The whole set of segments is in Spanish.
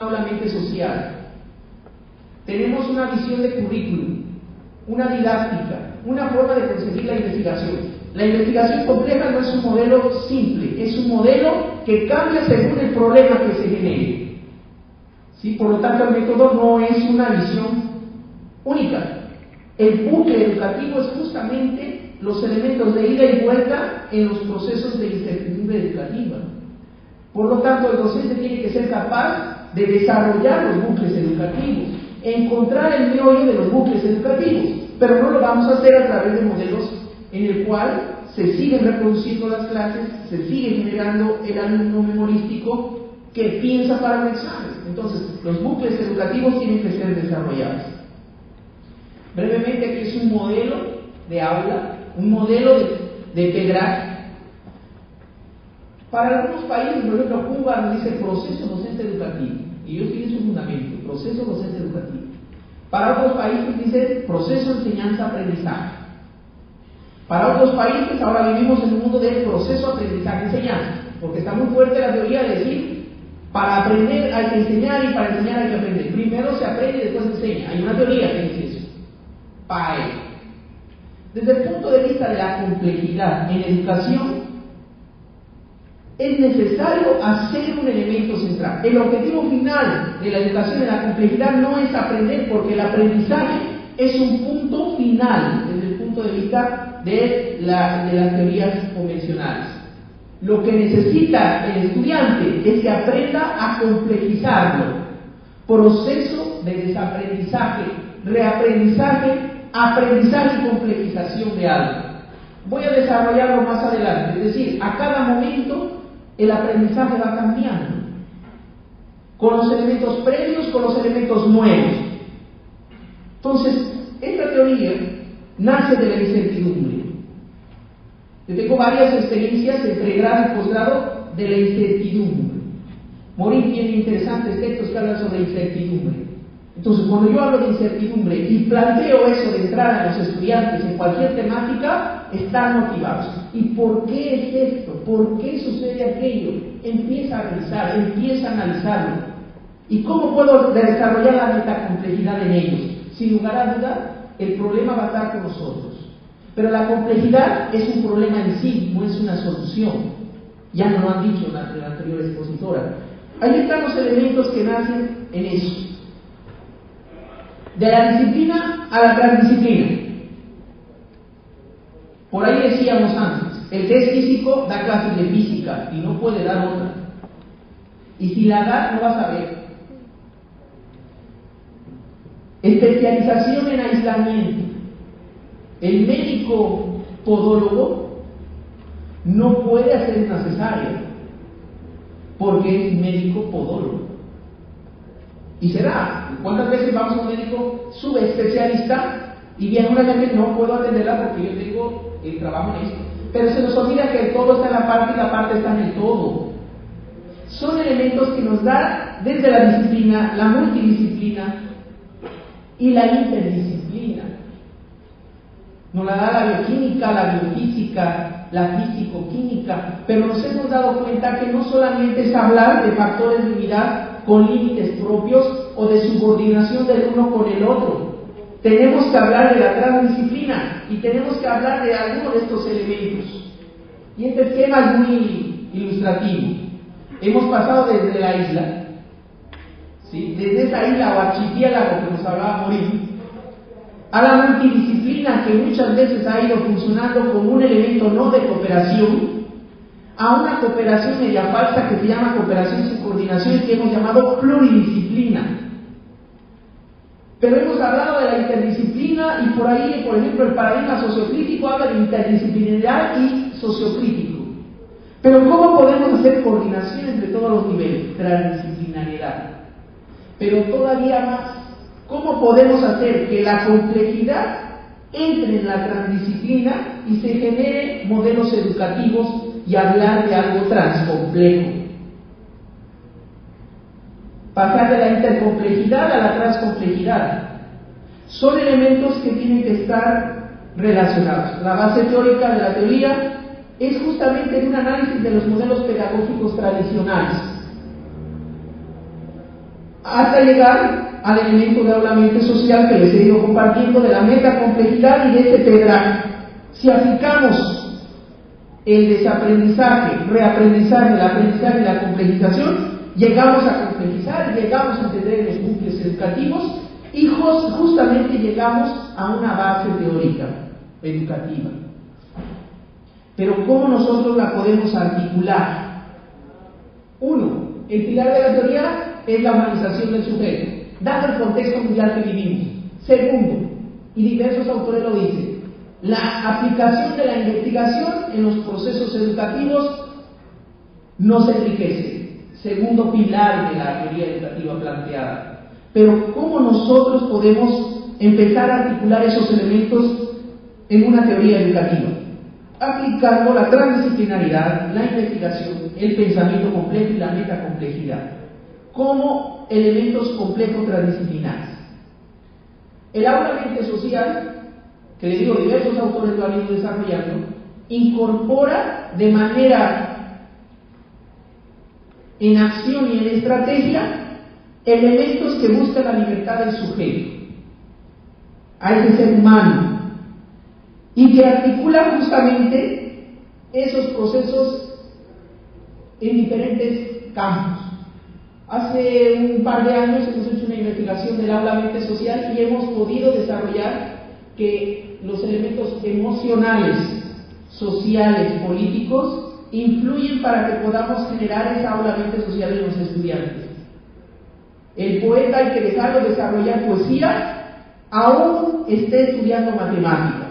solamente social. Tenemos una visión de currículum, una didáctica, una forma de conseguir la investigación. La investigación compleja no es un modelo simple, es un modelo que cambia según el problema que se genere. ¿Sí? Por lo tanto, el método no es una visión única. El bucle educativo es justamente los elementos de ida y vuelta en los procesos de incertidumbre educativa. Por lo tanto, el docente tiene que ser capaz de desarrollar los bucles educativos, encontrar el meollo de los bucles educativos, pero no lo vamos a hacer a través de modelos en el cual se siguen reproduciendo las clases, se sigue generando el alumno memorístico que piensa para un examen. Entonces, los bucles educativos tienen que ser desarrollados. Brevemente, aquí es un modelo de aula, un modelo de PEGRAD. Para algunos países, por ejemplo, Cuba nos dice proceso docente educativo, y ellos tienen su fundamento, proceso docente educativo. Para otros países dicen proceso enseñanza-aprendizaje. Para otros países, ahora vivimos en un mundo de proceso aprendizaje-enseñanza, porque está muy fuerte la teoría de decir, para aprender hay que enseñar y para enseñar hay que aprender. Primero se aprende y después se enseña. Hay una teoría que dice eso. PAE. Desde el punto de vista de la complejidad en educación, es necesario hacer un elemento central. El objetivo final de la educación en la complejidad no es aprender, porque el aprendizaje es un punto final desde el punto de vista de las teorías convencionales. Lo que necesita el estudiante es que aprenda a complejizarlo. Proceso de desaprendizaje, reaprendizaje, aprendizaje y complejización de algo. Voy a desarrollarlo más adelante, es decir, a cada momento el aprendizaje va cambiando, con los elementos previos, con los elementos nuevos. Entonces, esta teoría nace de la incertidumbre. Yo tengo varias experiencias en pregrado y posgrado de la incertidumbre. Morin tiene interesantes textos que hablan sobre incertidumbre. Entonces, cuando yo hablo de incertidumbre y planteo eso de entrar a los estudiantes en cualquier temática, están motivados. ¿Y por qué es esto? ¿Por qué sucede aquello? Empieza a revisar, empieza a analizarlo. ¿Y cómo puedo desarrollar la metacomplejidad en ellos? Sin lugar a duda, el problema va a estar con nosotros. Pero la complejidad es un problema en sí, no es una solución. Ya nos lo han dicho la anterior expositora. Ahí están los elementos que nacen en eso. De la disciplina a la transdisciplina. Por ahí decíamos antes, el que es físico da clases de física y no puede dar otra. Y si la da, no va a saber. Especialización en aislamiento. El médico podólogo no puede hacer una cesárea porque es médico podólogo. Y será. ¿Cuántas veces vamos a un médico subespecialista y viene una gente no puedo atenderla porque yo tengo el trabajo en esto? Pero se nos olvida que el todo está en la parte y la parte está en el todo. Son elementos que nos da desde la disciplina, la multidisciplina y la interdisciplina. Nos la da la bioquímica, la biofísica, la físico-química, pero nos hemos dado cuenta que no solamente es hablar de factores de unidad con límites propios o de subordinación del uno con el otro. Tenemos que hablar de la transdisciplina y tenemos que hablar de alguno de estos elementos. Y este esquema es muy ilustrativo. Hemos pasado desde la isla, ¿sí? Desde esa isla o archipiélago que nos hablaba Morin, a la multidisciplina que muchas veces ha ido funcionando como un elemento no de cooperación, a una cooperación media falsa que se llama cooperación sin coordinación, que hemos llamado pluridisciplina. Pero hemos hablado de la interdisciplina y por ahí, por ejemplo, el paradigma sociocrítico habla de interdisciplinaridad y sociocrítico. Pero ¿cómo podemos hacer coordinación entre todos los niveles? Transdisciplinariedad. Pero todavía más, ¿cómo podemos hacer que la complejidad entre en la transdisciplina y se genere modelos educativos y hablar de algo transcomplejo? Pasar de la intercomplejidad a la transcomplejidad. Son elementos que tienen que estar relacionados. La base teórica de la teoría es justamente un análisis de los modelos pedagógicos tradicionales. hasta llegar al elemento de aula-mente social que les he ido compartiendo de la metacomplejidad y de este pedraje. Si aplicamos el desaprendizaje, reaprendizaje, el aprendizaje y la complejización, llegamos a complejizar, llegamos a entender los núcleos educativos y justamente llegamos a una base teórica educativa. Pero ¿cómo nosotros la podemos articular? Uno, el pilar de la teoría es la humanización del sujeto, dado el contexto mundial que vivimos. Segundo, y diversos autores lo dicen, la aplicación de la investigación en los procesos educativos nos enriquece. Segundo pilar de la teoría educativa planteada. Pero ¿cómo nosotros podemos empezar a articular esos elementos en una teoría educativa? Aplicando la transdisciplinaridad, la investigación, el pensamiento complejo y la metacomplejidad como elementos complejos transdisciplinares. El aula-mente social, que les digo, diversos autores lo han ido desarrollando, incorpora de manera en acción y en estrategia elementos que buscan la libertad del sujeto, a ese ser humano, y que articula justamente esos procesos en diferentes campos. Hace un par de años hemos hecho una investigación del aula-mente social y hemos podido desarrollar que los elementos emocionales, sociales, políticos influyen para que podamos generar esa aula-mente social en los estudiantes. El poeta hay que dejarlo desarrollar poesía, aún esté estudiando matemáticas.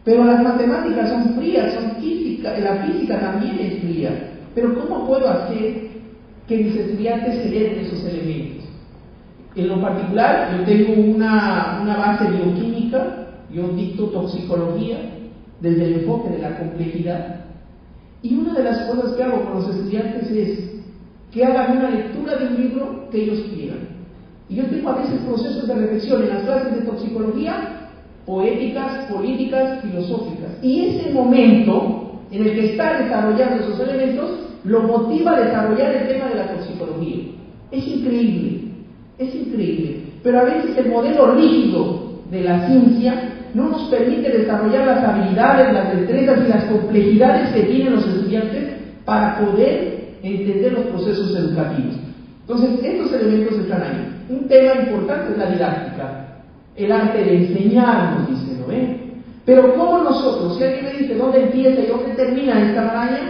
Pero las matemáticas son frías, son física, la física también es fría. Pero ¿cómo puedo hacer que mis estudiantes generen esos elementos? En lo particular, yo tengo una base bioquímica, yo dicto toxicología desde el enfoque de la complejidad. Y una de las cosas que hago con los estudiantes es que hagan una lectura de un libro que ellos quieran. Y yo tengo a veces procesos de reflexión en las clases de toxicología, poéticas, políticas, filosóficas. Y ese momento en el que está desarrollando esos elementos lo motiva a desarrollar el tema de la toxicología. Es increíble, pero a veces el modelo rígido de la ciencia no nos permite desarrollar las habilidades, las destrezas y las complejidades que tienen los estudiantes para poder entender los procesos educativos. Entonces, estos elementos están ahí. Un tema importante es la didáctica, el arte de enseñar, nos dice, ¿no ven? Pero ¿cómo nosotros, si alguien me dice dónde empieza y dónde termina esta maraña,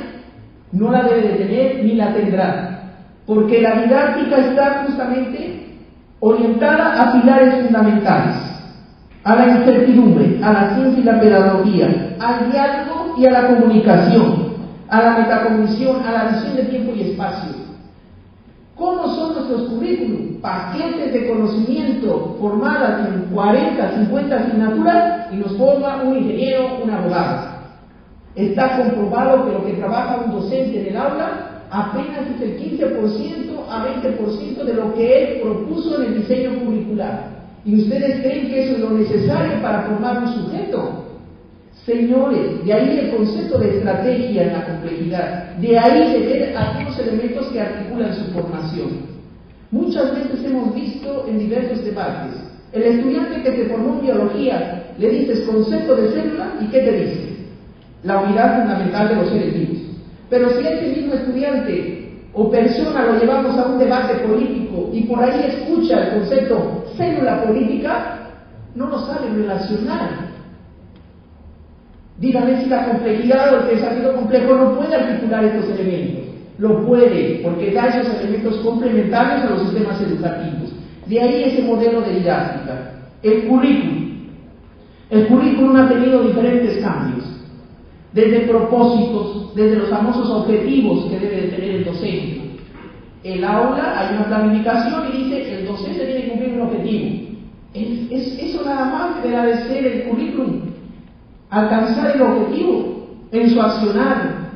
no la debe de tener ni la tendrá? Porque la didáctica está justamente orientada a pilares fundamentales, a la incertidumbre, a la ciencia y la pedagogía, al diálogo y a la comunicación, a la metacognición, a la visión de tiempo y espacio. ¿Cómo son nuestros currículum? Paquetes de conocimiento formadas en 40, 50 asignaturas y nos forma un ingeniero, un abogado. Está comprobado que lo que trabaja un docente en el aula apenas es el 15% a 20% de lo que él propuso en el diseño curricular. ¿Y ustedes creen que eso es lo necesario para formar un sujeto? Señores, de ahí el concepto de estrategia en la complejidad, de ahí se ven algunos elementos que articulan su formación. Muchas veces hemos visto en diversos debates, el estudiante que se formó en biología, le dices concepto de célula y ¿qué te dice? La unidad fundamental de los seres vivos. Pero si a ese mismo estudiante o persona lo llevamos a un debate político y por ahí escucha el concepto célula política, no lo sabe relacionar. Dígame si la complejidad o el pensamiento complejo no puede articular estos elementos. Lo puede, porque da esos elementos complementarios a los sistemas educativos. De ahí ese modelo de didáctica. El currículum. El currículum ha tenido diferentes cambios. Desde propósitos, desde los famosos objetivos que debe de tener el docente. El aula, hay una planificación y dice, el docente tiene que cumplir un objetivo. Eso nada más deberá de ser el currículum. Alcanzar el objetivo en su accionar.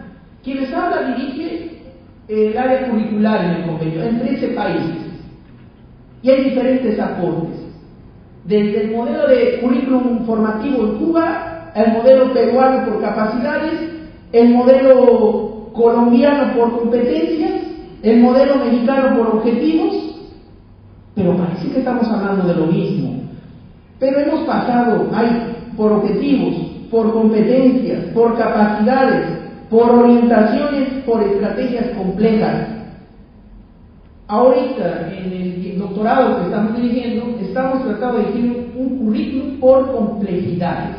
Quien les habla dirige el área curricular en el convenio, en 13 países. Y hay diferentes aportes. Desde el modelo de currículum formativo en Cuba, el modelo peruano por capacidades, el modelo colombiano por competencias, el modelo mexicano por objetivos, pero parece que estamos hablando de lo mismo. Pero hemos pasado por objetivos, por competencias, por capacidades, por orientaciones, por estrategias complejas. Ahorita, en el doctorado que estamos dirigiendo, estamos tratando de dirigir un currículum por complejidades,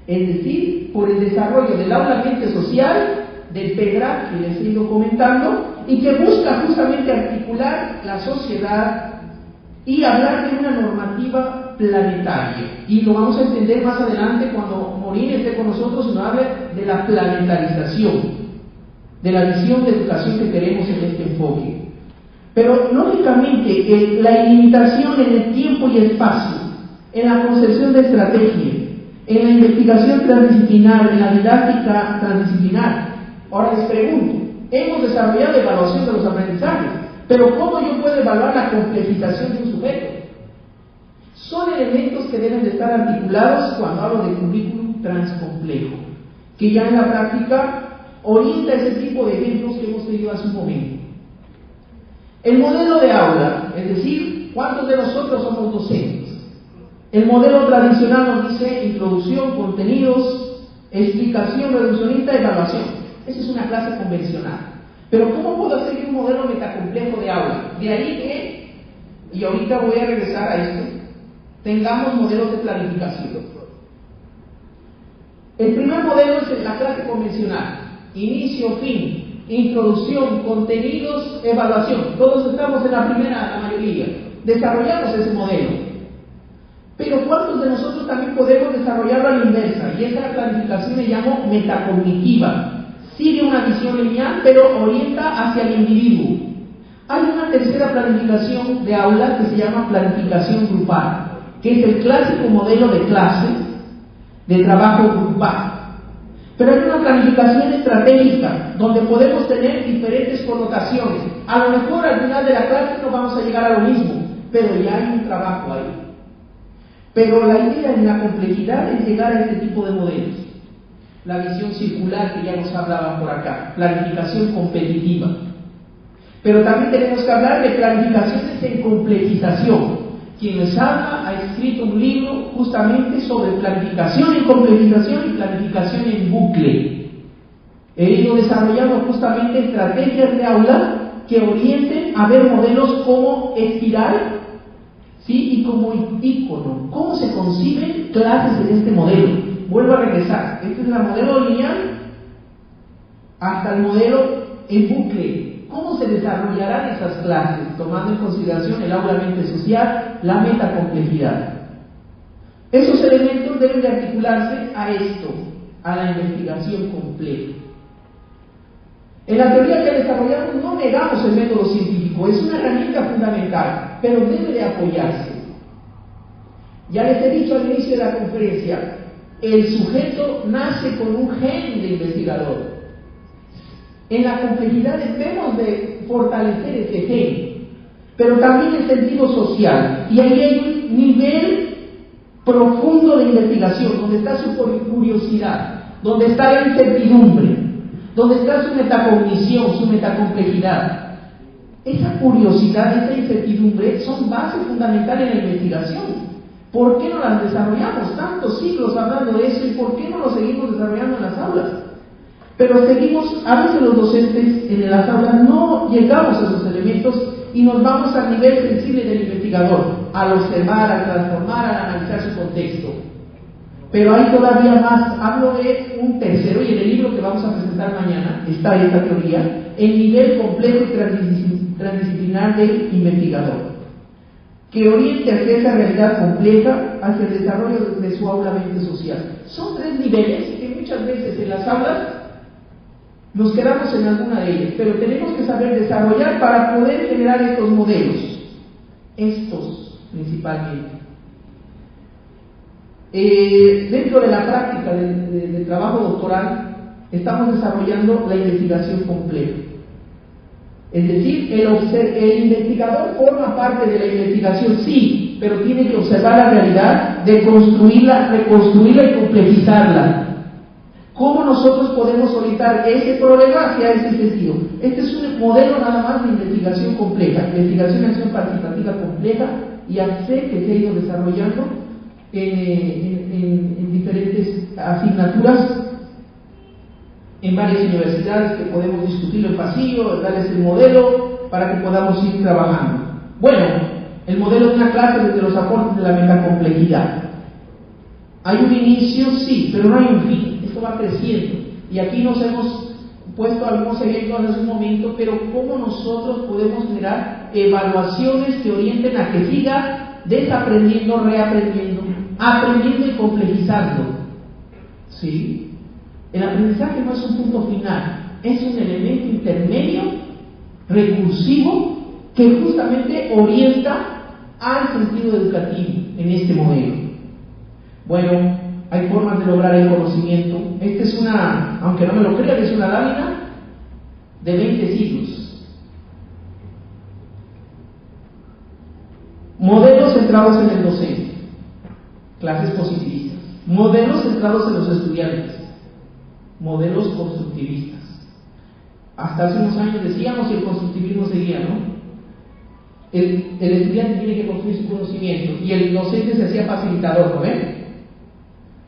es decir, por el desarrollo del aula mente social, del PEDRA que les he ido comentando, y que busca justamente articular la sociedad y hablar de una normativa planetaria. Y lo vamos a entender más adelante cuando Morín esté con nosotros y nos hable de la planetarización, de la visión de educación que queremos en este enfoque. Pero lógicamente la ilimitación en el tiempo y espacio, en la concepción de estrategia, en la investigación transdisciplinar, en la didáctica transdisciplinar. Ahora les pregunto, hemos desarrollado evaluación de los aprendizajes, pero ¿cómo yo puedo evaluar la complejización de un sujeto? Son elementos que deben de estar articulados cuando hablo de currículum transcomplejo, que ya en la práctica orienta ese tipo de ejemplos que hemos tenido hace un momento. El modelo de aula, es decir, ¿cuántos de nosotros somos docentes? El modelo tradicional nos dice introducción, contenidos, explicación reduccionista, evaluación. Esa es una clase convencional. Pero ¿cómo puedo hacer un modelo metacomplejo de aula? De ahí que, y ahorita voy a regresar a esto, tengamos modelos de planificación. El primer modelo es la clase convencional, inicio, fin, introducción, contenidos, evaluación. Todos estamos en la primera, la mayoría. Desarrollamos ese modelo. Pero ¿cuántos de nosotros también podemos desarrollarlo a la inversa? Y esa planificación le llamo metacognitiva. Sigue una visión lineal, pero orienta hacia el individuo. Hay una tercera planificación de aula que se llama planificación grupal, que es el clásico modelo de clase, de trabajo grupal. Pero hay una planificación estratégica, donde podemos tener diferentes connotaciones. A lo mejor al final de la clase no vamos a llegar a lo mismo, pero ya hay un trabajo ahí. Pero la idea en la complejidad es llegar a este tipo de modelos. La visión circular que ya nos hablaba por acá, planificación competitiva. Pero también tenemos que hablar de planificaciones en complejización. Quien les habla ha escrito un libro justamente sobre planificación en complejización y planificación en bucle. He ido desarrollando justamente estrategias de aula que orienten a ver modelos como espiral, ¿sí? Y como ícono. ¿Cómo se conciben clases en este modelo? Vuelvo a regresar. Este es el modelo lineal hasta el modelo en bucle. ¿Cómo se desarrollarán esas clases? Tomando en consideración el aula mente social, la metacomplejidad. Esos elementos deben de articularse a esto, a la investigación compleja. En la teoría que desarrollamos no negamos el método científico, es una herramienta fundamental, pero debe de apoyarse. Ya les he dicho al inicio de la conferencia, el sujeto nace con un gen de investigador. En la complejidad debemos de fortalecer ese gen, pero también el sentido social. Y ahí hay un nivel profundo de investigación, donde está su curiosidad, donde está la incertidumbre, donde está su metacognición, su metacomplejidad. Esa curiosidad, esa incertidumbre son bases fundamentales en la investigación. ¿Por qué no las desarrollamos? Tantos siglos hablando de eso, ¿y por qué no lo seguimos desarrollando en las aulas? Pero seguimos, a veces los docentes en las aulas no llegamos a esos elementos y nos vamos al nivel sensible del investigador, al observar, al transformar, al analizar su contexto. Pero hay todavía más, hablo de un tercero, y en el libro que vamos a presentar mañana está esta teoría, el nivel complejo y transdisciplinar del investigador, que oriente hacia esa realidad compleja, hacia el desarrollo de su aula mente social. Son tres niveles que muchas veces en las aulas nos quedamos en alguna de ellas, pero tenemos que saber desarrollar para poder generar estos modelos, estos principalmente. Dentro de la práctica del trabajo doctoral estamos desarrollando la investigación compleja. Es decir, el investigador forma parte de la investigación, sí, pero tiene que observar la realidad, de construirla, reconstruirla y complejizarla. ¿Cómo nosotros podemos orientar ese problema hacia ese sentido? Este es un modelo nada más de investigación compleja, investigación y acción participativa compleja y AC que se ha ido desarrollando en diferentes asignaturas en varias universidades, que podemos discutirlo en pasillo, darles el modelo para que podamos ir trabajando. Bueno, el modelo de una clase desde los aportes de la metacomplejidad. Hay un inicio, sí, pero no hay un fin, esto va creciendo. Y aquí nos hemos puesto algunos ejemplos hace un momento, pero ¿cómo nosotros podemos generar evaluaciones que orienten a que siga desaprendiendo, reaprendiendo, aprendiendo y complejizando? ¿Sí? El aprendizaje no es un punto final, es un elemento intermedio, recursivo, que justamente orienta al sentido educativo en este modelo. Bueno, hay formas de lograr el conocimiento. Esta es una, aunque no me lo crean, es una lámina de 20 siglos. Modelos centrados en el docente, clases positivistas. Modelos centrados en los estudiantes, modelos constructivistas. Hasta hace unos años decíamos que el constructivismo seguía, ¿no? El estudiante tiene que construir su conocimiento y el docente se hacía facilitador, ¿no ven?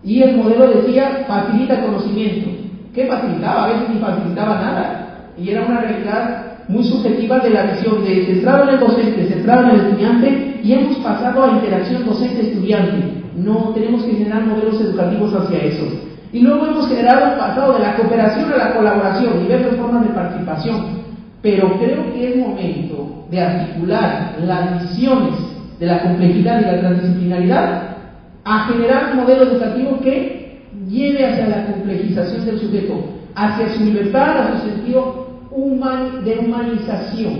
Y el modelo decía, facilita conocimiento. ¿Qué facilitaba? A veces ni facilitaba nada. Y era una realidad muy subjetiva de la visión de centrado en el docente, centrado en el estudiante, y hemos pasado a interacción docente-estudiante. No, tenemos que generar modelos educativos hacia eso. Y luego hemos generado el pasado de la cooperación a la colaboración, diversas formas de participación. Pero creo que es momento de articular las visiones de la complejidad y la transdisciplinaridad a generar un modelo educativo que lleve hacia la complejización del sujeto, hacia su libertad, a su sentido de humanización,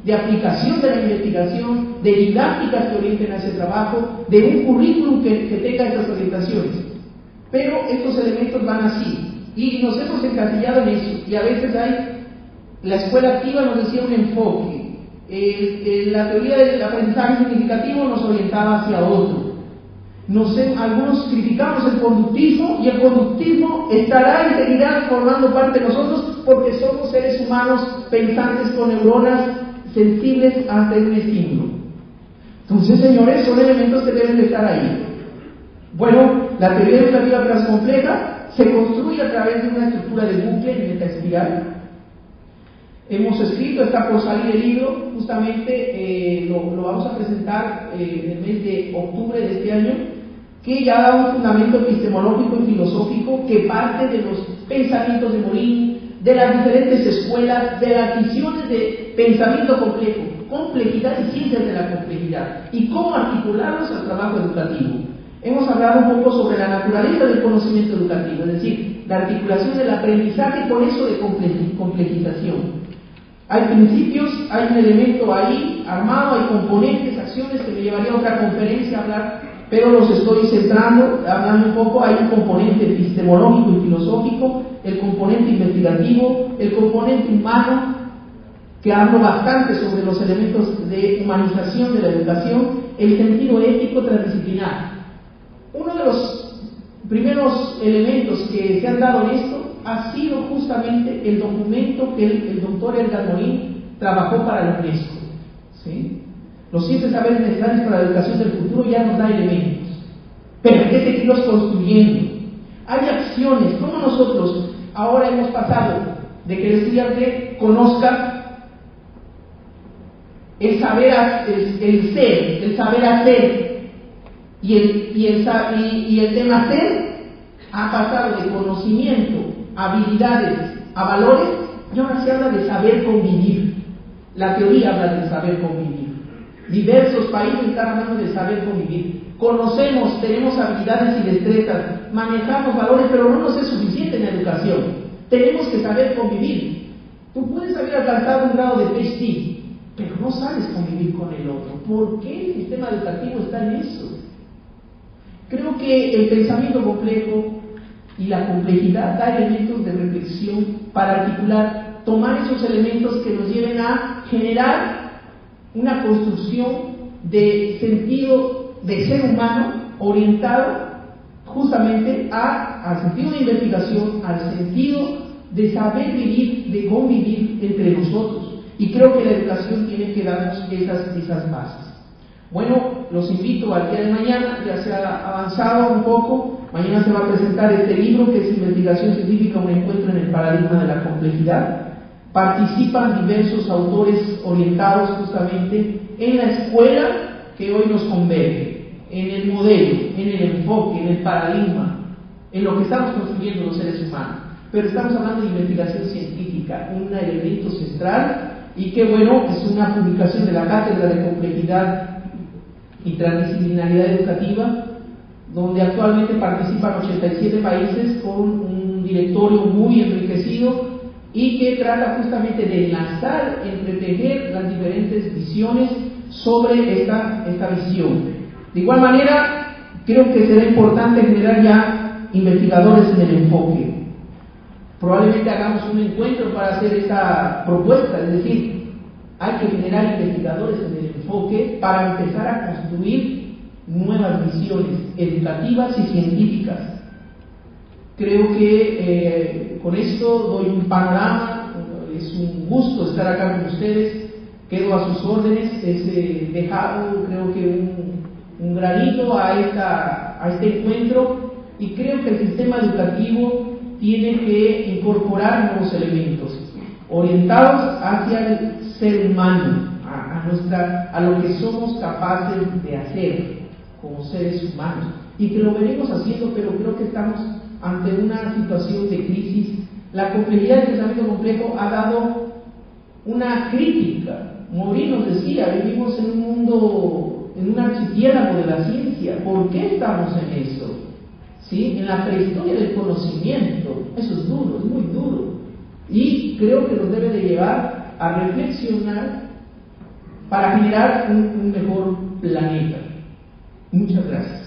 de aplicación de la investigación, de didácticas que orienten hacia el trabajo, de un currículum que tenga esas orientaciones. Pero estos elementos van así, y nos hemos encasillado en eso, y a veces la escuela activa nos decía un enfoque, la teoría del aprendizaje significativo nos orientaba hacia otro. Algunos criticamos el conductismo, y el conductismo estará y seguirá formando parte de nosotros porque somos seres humanos pensantes con neuronas sensibles ante un estímulo. Entonces, señores, son elementos que deben de estar ahí. Bueno, la teoría educativa transcompleja se construye a través de una estructura de bucle y metaespiral. Hemos escrito, está por salir el libro, justamente lo vamos a presentar en el mes de octubre de este año, que ya da un fundamento epistemológico y filosófico que parte de los pensamientos de Morín, de las diferentes escuelas, de las visiones de pensamiento complejo, complejidad y ciencias de la complejidad, y cómo articularlos al trabajo educativo. Hemos hablado un poco sobre la naturaleza del conocimiento educativo, es decir, la articulación del aprendizaje con eso de complejización. Hay principios, hay un elemento ahí armado, hay componentes, acciones que me llevaría a otra conferencia a hablar, pero los estoy centrando, hablando un poco. Hay un componente epistemológico y filosófico, el componente investigativo, el componente humano, que hablo bastante sobre los elementos de humanización de la educación, el sentido ético transdisciplinar. Uno de los primeros elementos que se han dado en esto ha sido justamente el documento que el doctor Edgar Morin trabajó para la UNESCO. ¿Sí? Los 7 saberes necesarios para la educación del futuro ya nos da elementos, pero hay que seguirlos construyendo. Hay acciones, como nosotros ahora hemos pasado de que el estudiante conozca el saber, el ser, el saber hacer, y el tema ser ha pasado de conocimiento, habilidades, a valores, y ahora se habla de saber convivir. La teoría habla de saber convivir. Diversos países están hablando de saber convivir. Conocemos, tenemos habilidades y destrezas, manejamos valores, pero no nos es suficiente en la educación. Tenemos que saber convivir. Tú puedes haber alcanzado un grado de PhD, pero no sabes convivir con el otro. ¿Por qué el sistema educativo está en eso? Creo que el pensamiento complejo y la complejidad da elementos de reflexión para articular, tomar esos elementos que nos lleven a generar una construcción de sentido de ser humano orientado justamente al sentido de investigación, al sentido de saber vivir, de convivir entre nosotros. Y creo que la educación tiene que darnos esas bases. Bueno, los invito al día de mañana, ya se ha avanzado un poco. Mañana se va a presentar este libro que es Investigación Científica, un encuentro en el paradigma de la complejidad. Participan diversos autores orientados justamente en la escuela que hoy nos converge, en el modelo, en el enfoque, en el paradigma, en lo que estamos construyendo los seres humanos. Pero estamos hablando de investigación científica, un elemento central, y que bueno, es una publicación de la Cátedra de Complejidad y Transdisciplinaridad Educativa, donde actualmente participan 87 países con un directorio muy enriquecido y que trata justamente de enlazar, entretejer las diferentes visiones sobre esta visión. De igual manera, creo que será importante generar ya investigadores en el enfoque. Probablemente hagamos un encuentro para hacer esta propuesta, es decir, hay que generar investigadores en el enfoque para empezar a construir nuevas visiones educativas y científicas. Creo que con esto doy un panorama, es un gusto estar acá con ustedes, quedo a sus órdenes, he dejado creo que un granito a este encuentro, y creo que el sistema educativo tiene que incorporar nuevos elementos orientados hacia el ser humano, a lo que somos capaces de hacer como seres humanos, y que lo venimos haciendo, pero creo que estamos ante una situación de crisis. La complejidad del pensamiento complejo ha dado una crítica. Maurín nos decía, vivimos en un mundo, en un archipiélago de la ciencia. ¿Por qué estamos en eso? ¿Sí? En la prehistoria del conocimiento. Eso es duro, es muy duro. Y creo que nos debe de llevar a reflexionar para generar un mejor planeta. Muchas gracias.